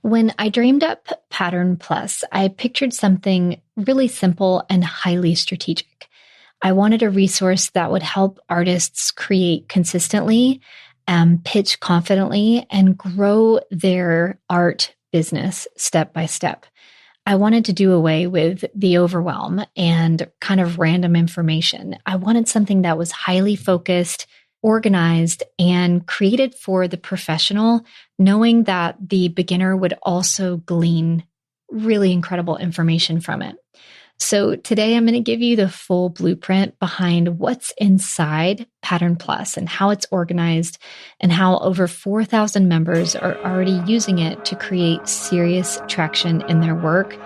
When I dreamed up Pattern Plus, I pictured something really simple and highly strategic. I wanted a resource that would help artists create consistently, pitch confidently, and grow their art business step by step. I wanted to do away with the overwhelm and kind of random information. I wanted something that was highly focused, organized, and created for the professional, knowing that the beginner would also glean really incredible information from it. So today I'm going to give you the full blueprint behind what's inside Pattern Plus and how it's organized and how over 4,000 members are already using it to create serious traction in their work.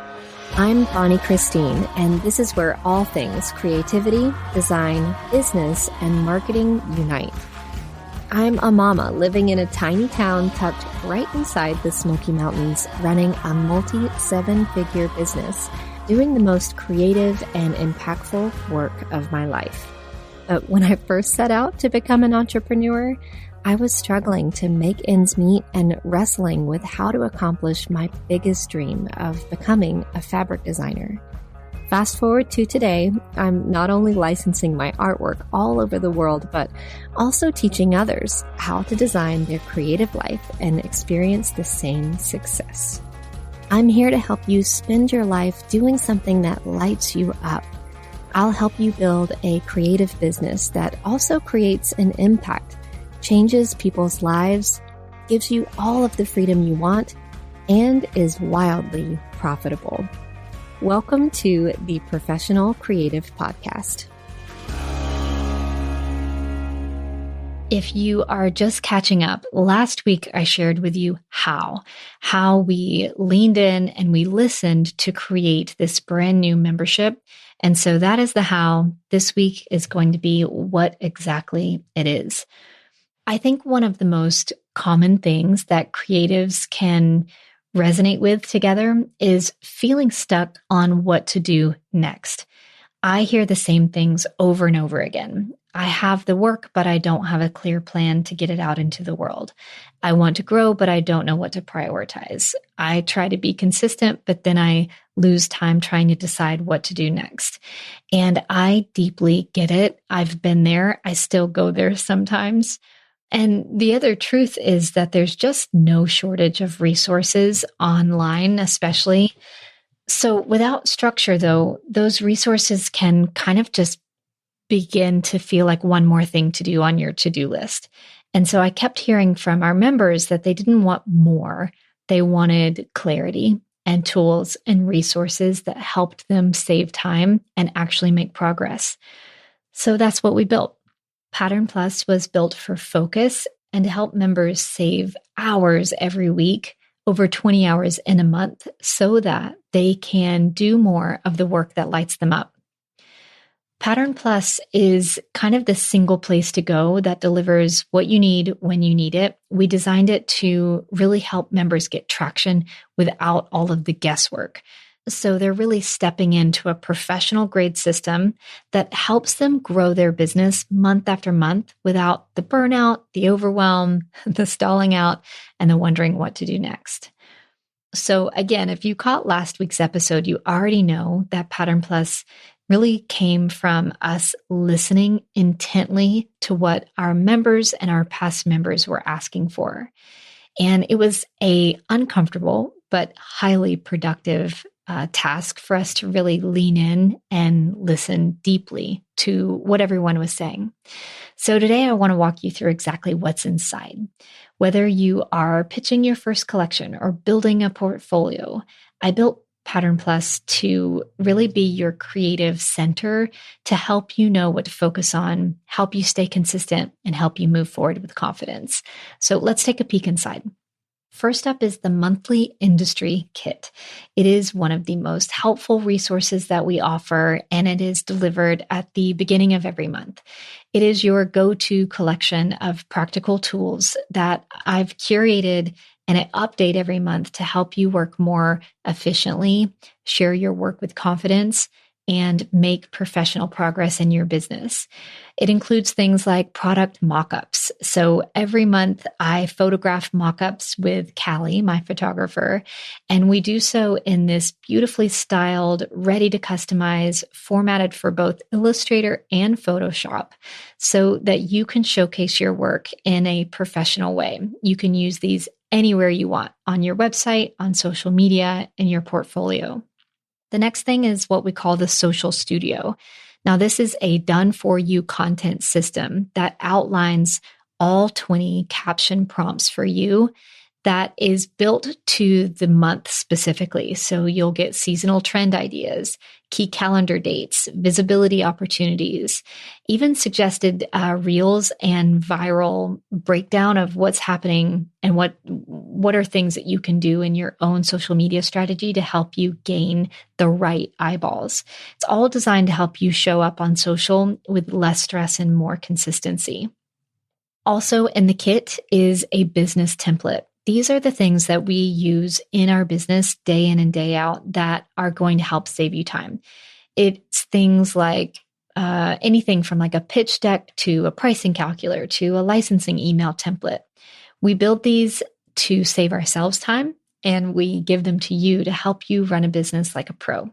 I'm Bonnie Christine, and this is where all things creativity, design, business, and marketing unite. I'm a mama living in a tiny town tucked right inside the Smoky Mountains, running a multi-seven-figure business, doing the most creative and impactful work of my life. But when I first set out to become an entrepreneur, I was struggling to make ends meet and wrestling with how to accomplish my biggest dream of becoming a fabric designer. Fast forward to today, I'm not only licensing my artwork all over the world, but also teaching others how to design their creative life and experience the same success. I'm here to help you spend your life doing something that lights you up. I'll help you build a creative business that also creates an impact, changes people's lives, gives you all of the freedom you want, and is wildly profitable. Welcome to the Professional Creative Podcast. If you are just catching up, last week I shared with you how we leaned in and we listened to create this brand new membership. And so that is the how. This week is going to be what exactly it is. I think one of the most common things that creatives can resonate with together is feeling stuck on what to do next. I hear the same things over and over again. I have the work, but I don't have a clear plan to get it out into the world. I want to grow, but I don't know what to prioritize. I try to be consistent, but then I lose time trying to decide what to do next. And I deeply get it. I've been there. I still go there sometimes. And the other truth is that there's just no shortage of resources online, especially. So without structure, though, those resources can kind of just begin to feel like one more thing to do on your to-do list. And so I kept hearing from our members that they didn't want more. They wanted clarity and tools and resources that helped them save time and actually make progress. So that's what we built. Pattern Plus was built for focus and to help members save hours every week, over 20 hours in a month, so that they can do more of the work that lights them up. Pattern Plus is kind of the single place to go that delivers what you need when you need it. We designed it to really help members get traction without all of the guesswork. So they're really stepping into a professional grade system that helps them grow their business month after month without the burnout, the overwhelm, the stalling out, and the wondering what to do next. So again, if you caught last week's episode, you already know that Pattern Plus really came from us listening intently to what our members and our past members were asking for. And it was an uncomfortable but highly productive task for us to really lean in and listen deeply to what everyone was saying. So today I want to walk you through exactly what's inside. Whether you are pitching your first collection or building a portfolio, I built Pattern Plus to really be your creative center to help you know what to focus on, help you stay consistent, and help you move forward with confidence. So let's take a peek inside. First up is the monthly industry kit. It is one of the most helpful resources that we offer, and it is delivered at the beginning of every month. It is your go-to collection of practical tools that I've curated and I update every month to help you work more efficiently, share your work with confidence, and make professional progress in your business. It includes things like product mockups. So every month I photograph mockups with Callie, my photographer, and we do so in this beautifully styled, ready to customize, formatted for both Illustrator and Photoshop so that you can showcase your work in a professional way. You can use these anywhere you want, on your website, on social media, in your portfolio. The next thing is what we call the social studio. Now, this is a done-for-you content system that outlines all 20 caption prompts for you that is built to the month specifically. So you'll get seasonal trend ideas, key calendar dates, visibility opportunities, even suggested reels and viral breakdown of what's happening and what are things that you can do in your own social media strategy to help you gain the right eyeballs. It's all designed to help you show up on social with less stress and more consistency. Also in the kit is a business template. These are the things that we use in our business day in and day out that are going to help save you time. It's things like anything from like a pitch deck to a pricing calculator to a licensing email template. We build these to save ourselves time, and we give them to you to help you run a business like a pro.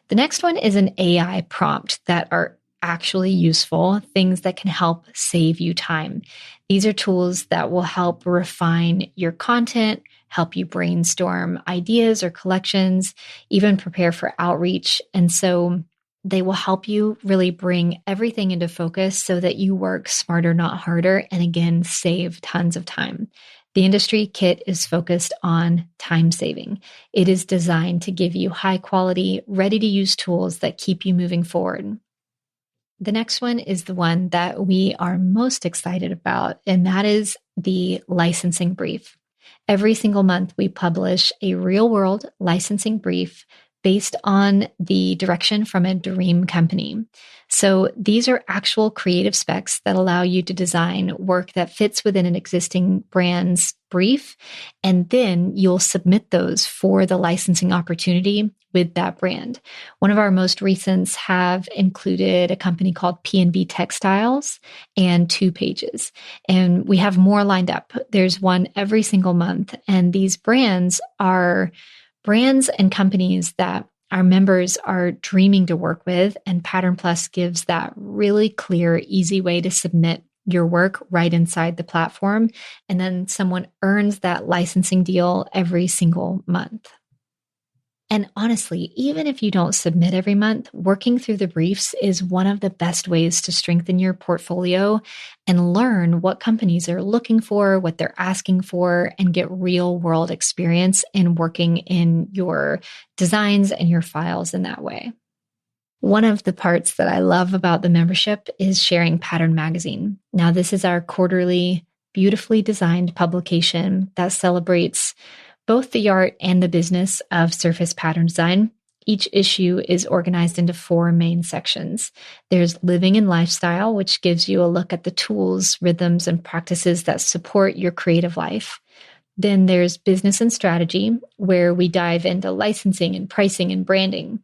The next one is an AI prompt that are actually useful, things that can help save you time. These are tools that will help refine your content, help you brainstorm ideas or collections, even prepare for outreach. And so they will help you really bring everything into focus so that you work smarter, not harder, and again, save tons of time. The industry kit is focused on time saving. It is designed to give you high quality, ready to use tools that keep you moving forward. The next one is the one that we are most excited about, and that is the licensing brief. Every single month, we publish a real-world licensing brief based on the direction from a dream company. So these are actual creative specs that allow you to design work that fits within an existing brand's brief, and then you'll submit those for the licensing opportunity with that brand. One of our most recents have included a company called P&B Textiles and 2 Pages. And we have more lined up. There's one every single month. And these brands are brands and companies that our members are dreaming to work with. And Pattern Plus gives that really clear, easy way to submit your work right inside the platform. And then someone earns that licensing deal every single month. And honestly, even if you don't submit every month, working through the briefs is one of the best ways to strengthen your portfolio and learn what companies are looking for, what they're asking for, and get real world experience in working in your designs and your files in that way. One of the parts that I love about the membership is sharing Pattern Magazine. Now, this is our quarterly, beautifully designed publication that celebrates both the art and the business of surface pattern design. Each issue is organized into 4 main sections. There's Living and Lifestyle, which gives you a look at the tools, rhythms, and practices that support your creative life. Then there's Business and Strategy, where we dive into licensing and pricing and branding.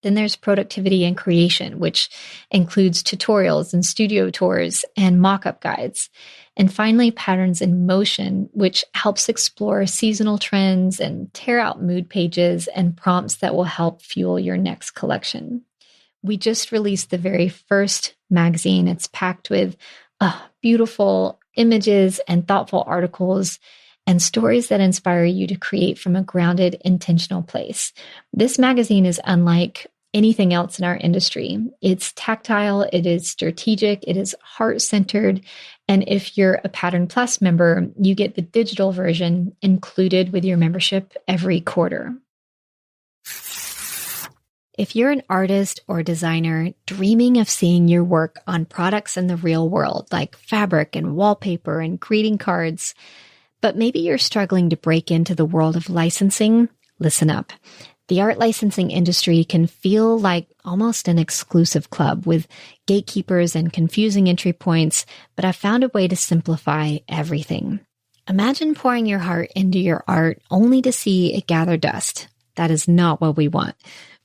Then there's Productivity and Creation, which includes tutorials and studio tours and mock-up guides. And finally, Patterns in Motion, which helps explore seasonal trends and tear out mood pages and prompts that will help fuel your next collection. We just released the very first magazine. It's packed with beautiful images and thoughtful articles and stories that inspire you to create from a grounded, intentional place. This magazine is unlike anything else in our industry. It's tactile, it is strategic, it is heart-centered, and if you're a Pattern Plus member, you get the digital version included with your membership every quarter. If you're an artist or designer dreaming of seeing your work on products in the real world, like fabric and wallpaper and greeting cards, but maybe you're struggling to break into the world of licensing, listen up. The art licensing industry can feel like almost an exclusive club with gatekeepers and confusing entry points, but I've found a way to simplify everything. Imagine pouring your heart into your art only to see it gather dust. that is not what we want.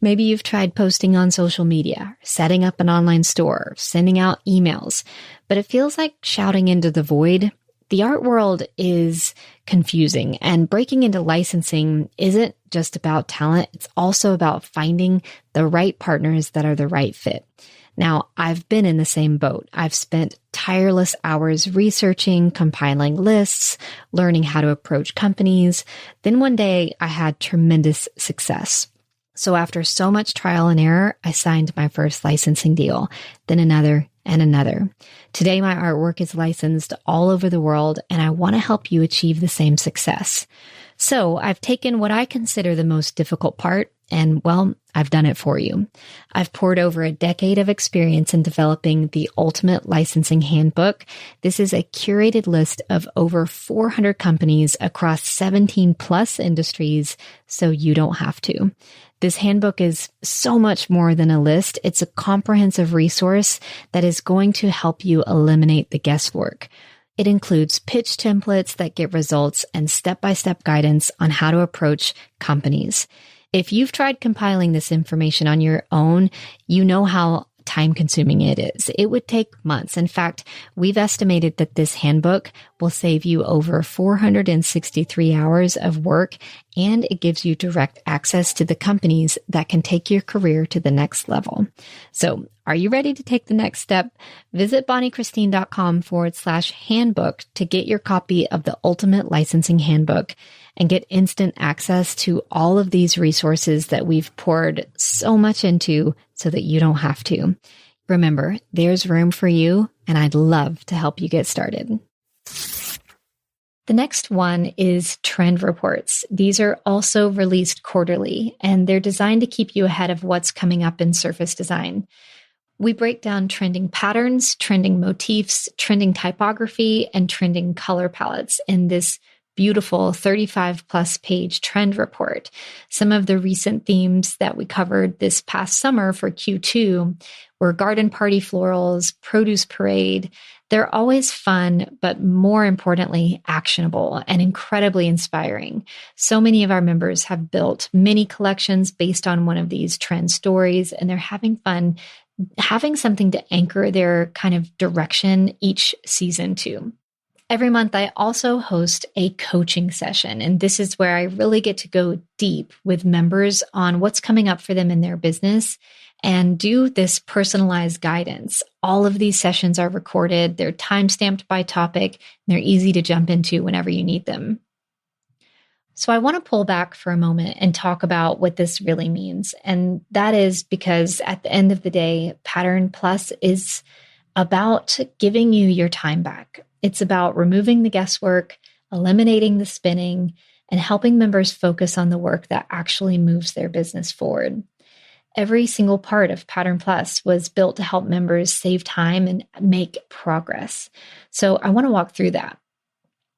Maybe you've tried posting on social media, setting up an online store, sending out emails, but it feels like shouting into the void. The art world is confusing, and breaking into licensing isn't just about talent. It's also about finding the right partners that are the right fit. Now, I've been in the same boat. I've spent tireless hours researching, compiling lists, learning how to approach companies. Then one day I had tremendous success. So after so much trial and error, I signed my first licensing deal, then another and another. Today, my artwork is licensed all over the world, and I want to help you achieve the same success. So I've taken what I consider the most difficult part, and well, I've done it for you. I've poured over a decade of experience in developing the Ultimate Licensing Handbook. This is a curated list of over 400 companies across 17 plus industries, so you don't have to. This handbook is so much more than a list. It's a comprehensive resource that is going to help you eliminate the guesswork. It includes pitch templates that get results and step-by-step guidance on how to approach companies. If you've tried compiling this information on your own, you know how time-consuming it is. It would take months. In fact, we've estimated that this handbook will save you over 463 hours of work, and it gives you direct access to the companies that can take your career to the next level. So, are you ready to take the next step? Visit bonniechristine.com/handbook to get your copy of the Ultimate Licensing Handbook and get instant access to all of these resources that we've poured so much into so that you don't have to. Remember, there's room for you, and I'd love to help you get started. The next one is trend reports. These are also released quarterly, and they're designed to keep you ahead of what's coming up in surface design. We break down trending patterns, trending motifs, trending typography, and trending color palettes in this beautiful 35 plus page trend report. Some of the recent themes that we covered this past summer for Q2 were garden party florals, produce parade. They're always fun, but more importantly, actionable and incredibly inspiring. So many of our members have built mini collections based on one of these trend stories, and they're having fun having something to anchor their kind of direction each season to. Every month, I also host a coaching session, and this is where I really get to go deep with members on what's coming up for them in their business and do this personalized guidance. All of these sessions are recorded, they're time-stamped by topic, and they're easy to jump into whenever you need them. So I want to pull back for a moment and talk about what this really means. And that is because at the end of the day, Pattern Plus is about giving you your time back. It's about removing the guesswork, eliminating the spinning, and helping members focus on the work that actually moves their business forward. Every single part of Pattern Plus was built to help members save time and make progress. So I want to walk through that.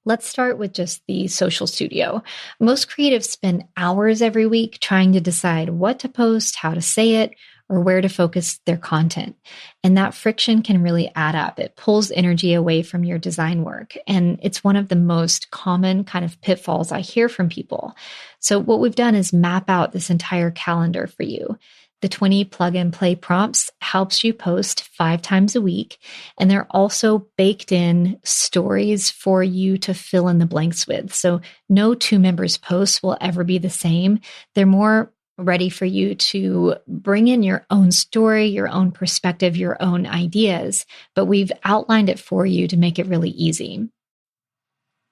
Let's start with just the social studio. Most creatives spend hours every week trying to decide what to post, how to say it, or where to focus their content. And that friction can really add up. It pulls energy away from your design work. And it's one of the most common kind of pitfalls I hear from people. So what we've done is map out this entire calendar for you. The 20 plug and play prompts helps you post 5 times a week. And they're also baked in stories for you to fill in the blanks with. So no 2 members' posts will ever be the same. They're more ready for you to bring in your own story, your own perspective, your own ideas. But we've outlined it for you to make it really easy.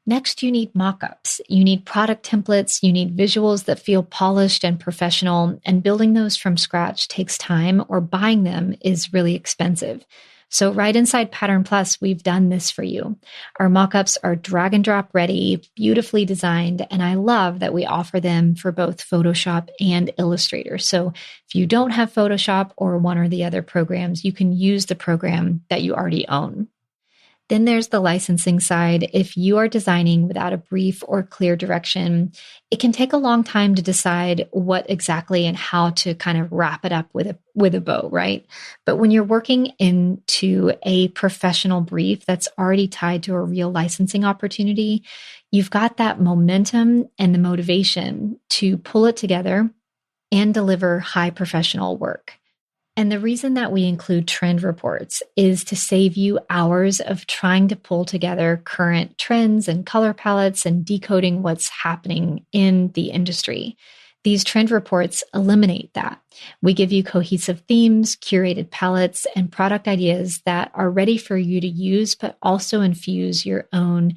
Next, you need mockups. You need product templates. You need visuals that feel polished and professional. And building those from scratch takes time, or buying them is really expensive. So right inside Pattern Plus, we've done this for you. Our mockups are drag and drop ready, beautifully designed, and I love that we offer them for both Photoshop and Illustrator. So if you don't have Photoshop or one or the other programs, you can use the program that you already own. Then there's the licensing side. If you are designing without a brief or clear direction, it can take a long time to decide what exactly and how to kind of wrap it up with a bow, right? But when you're working into a professional brief that's already tied to a real licensing opportunity, you've got that momentum and the motivation to pull it together and deliver high professional work. And the reason that we include trend reports is to save you hours of trying to pull together current trends and color palettes and decoding what's happening in the industry. These trend reports eliminate that. We give you cohesive themes, curated palettes, and product ideas that are ready for you to use, but also infuse your own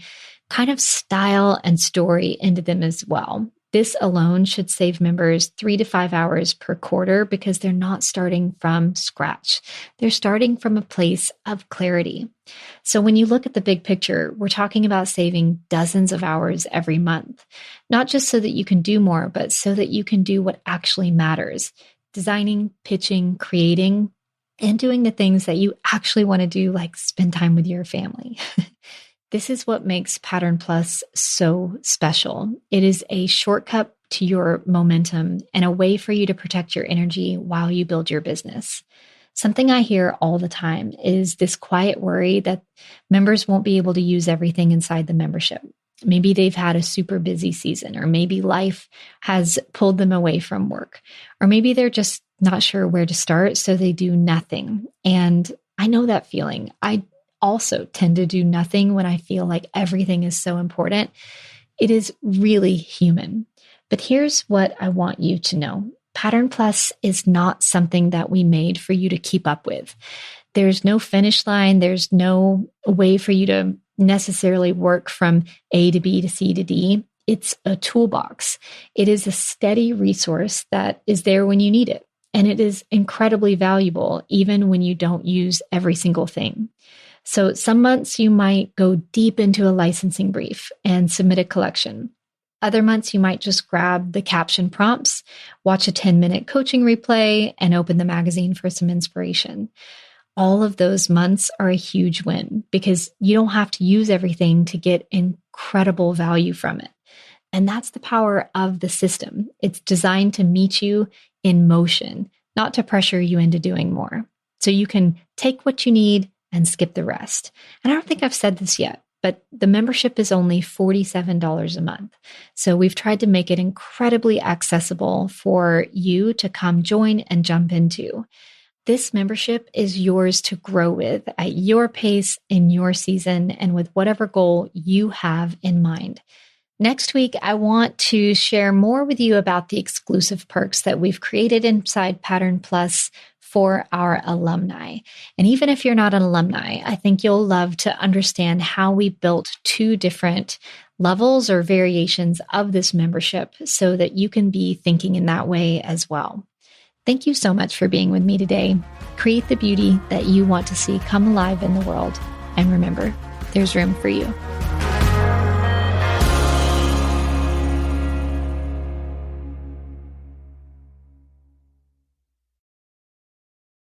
kind of style and story into them as well. This alone should save members 3 to 5 hours per quarter because they're not starting from scratch. They're starting from a place of clarity. So when you look at the big picture, we're talking about saving dozens of hours every month, not just so that you can do more, but so that you can do what actually matters: designing, pitching, creating, and doing the things that you actually want to do, like spend time with your family. This is what makes Pattern Plus so special. It is a shortcut to your momentum and a way for you to protect your energy while you build your business. Something I hear all the time is this quiet worry that members won't be able to use everything inside the membership. Maybe they've had a super busy season, or maybe life has pulled them away from work, or maybe they're just not sure where to start, so they do nothing. And I know that feeling. I also tend to do nothing when I feel like everything is so important. It is really human. But here's what I want you to know. Pattern Plus is not something that we made for you to keep up with. There's no finish line. There's no way for you to necessarily work from A to B to C to D. It's a toolbox. It is a steady resource that is there when you need it. And it is incredibly valuable even when you don't use every single thing. So some months you might go deep into a licensing brief and submit a collection. Other months you might just grab the caption prompts, watch a 10-minute coaching replay, and open the magazine for some inspiration. All of those months are a huge win because you don't have to use everything to get incredible value from it. And that's the power of the system. It's designed to meet you in motion, not to pressure you into doing more. So you can take what you need and skip the rest. And I don't think I've said this yet, but the membership is only $47 a month. So we've tried to make it incredibly accessible for you to come join and jump into. This membership is yours to grow with at your pace, in your season, and with whatever goal you have in mind. Next week, I want to share more with you about the exclusive perks that we've created inside Pattern Plus for our alumni. And even if you're not an alumni, I think you'll love to understand how we built 2 different levels or variations of this membership so that you can be thinking in that way as well. Thank you so much for being with me today. Create the beauty that you want to see come alive in the world. And remember, there's room for you.